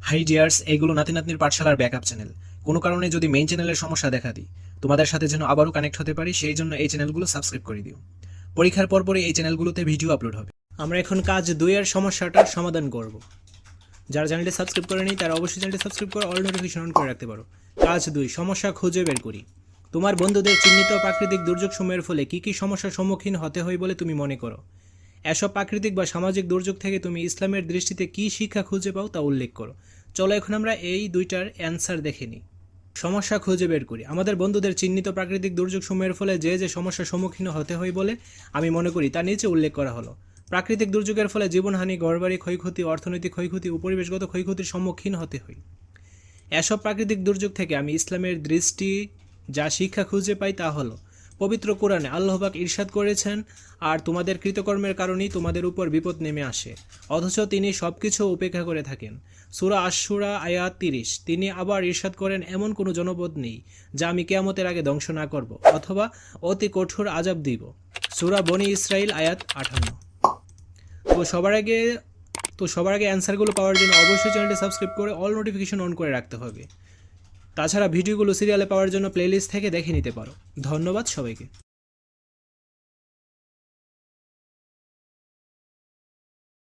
High dears, এগুলো নাতি নাতনির পাঠশালার ব্যাকআপ চ্যানেল। কোনো কারণে যদি মেইন চ্যানেলের সমস্যা দেখা দিই, তোমাদের সাথে যেন আবারও কানেক্ট হতে পারি, সেই জন্য এই চ্যানেলগুলো সাবস্ক্রাইব করে দিও। পরীক্ষার পরপরই এই চ্যানেলগুলোতে ভিডিও আপলোড হবে। আমরা এখন কাজ 2 এর সমস্যাটার সমাধান করব। যারা চ্যানেলটি সাবস্ক্রাইব করেনি তারা অবশ্যই চ্যানেলটি সাবস্ক্রাইব করে অল নোটিফিকেশন অন করে রাখতে পারো। কাজ 2, সমস্যা খুঁজে বের করি। তোমার বন্ধুদের চিহ্নিত প্রাকৃতিক দুর্যোগসমূহের ফলে কী কী সমস্যার সম্মুখীন হতে হয় বলে তুমি মনে করো? এসব প্রাকৃতিক বা সামাজিক দুর্যোগ থেকে তুমি ইসলামের দৃষ্টিতে কী শিক্ষা খুঁজে পাও তা উল্লেখ করো। চলো এখন আমরা এই দুইটার অ্যান্সার দেখে নিই। সমস্যা খুঁজে বের করি। আমাদের বন্ধুদের চিহ্নিত প্রাকৃতিক দুর্যোগসমূহের ফলে যে যে সমস্যার সম্মুখীন হতে হয় বলে আমি মনে করি তা নিচে উল্লেখ করা হলো। প্রাকৃতিক দুর্যোগের ফলে জীবনহানি, ঘরবাড়ি ক্ষয়ক্ষতি, অর্থনৈতিক ক্ষয়ক্ষতি ও পরিবেশগত ক্ষয়ক্ষতির সম্মুখীন হতে হয়। এসব প্রাকৃতিক দুর্যোগ থেকে আমি ইসলামের দৃষ্টি যা শিক্ষা খুঁজে পাই তা হলো, পবিত্র কোরআনে আল্লাহ পাক ইরশাদ করেছেন, আর তোমাদের কৃতকর্মের কারণেই তোমাদের উপর বিপদ নেমে আসে, অথচ তিনি সব কিছু উপেক্ষা করে থাকেন। সূরা আশ-শুরা আয়াত 30। তিনি আবার ইরশাদ করেন, এমন কোনো জনপদ নেই যা আমি কিয়ামতের আগে ধ্বংস না করব অথবা অতি কঠোর আযাব দিব। সূরা বনী ইসরাইল আয়াত 58। সবার আগে অ্যান্সারগুলো পাওয়ার জন্য অবশ্যই চ্যানেলটি সাবস্ক্রাইব করে অল নোটিফিকেশন অন করে রাখতে হবে। তাছাড়া ভিডিওগুলো সিরিয়ালে পাওয়ার জন্য প্লেলিস্ট থেকে দেখে নিতে পারো। ধন্যবাদ সবাইকে।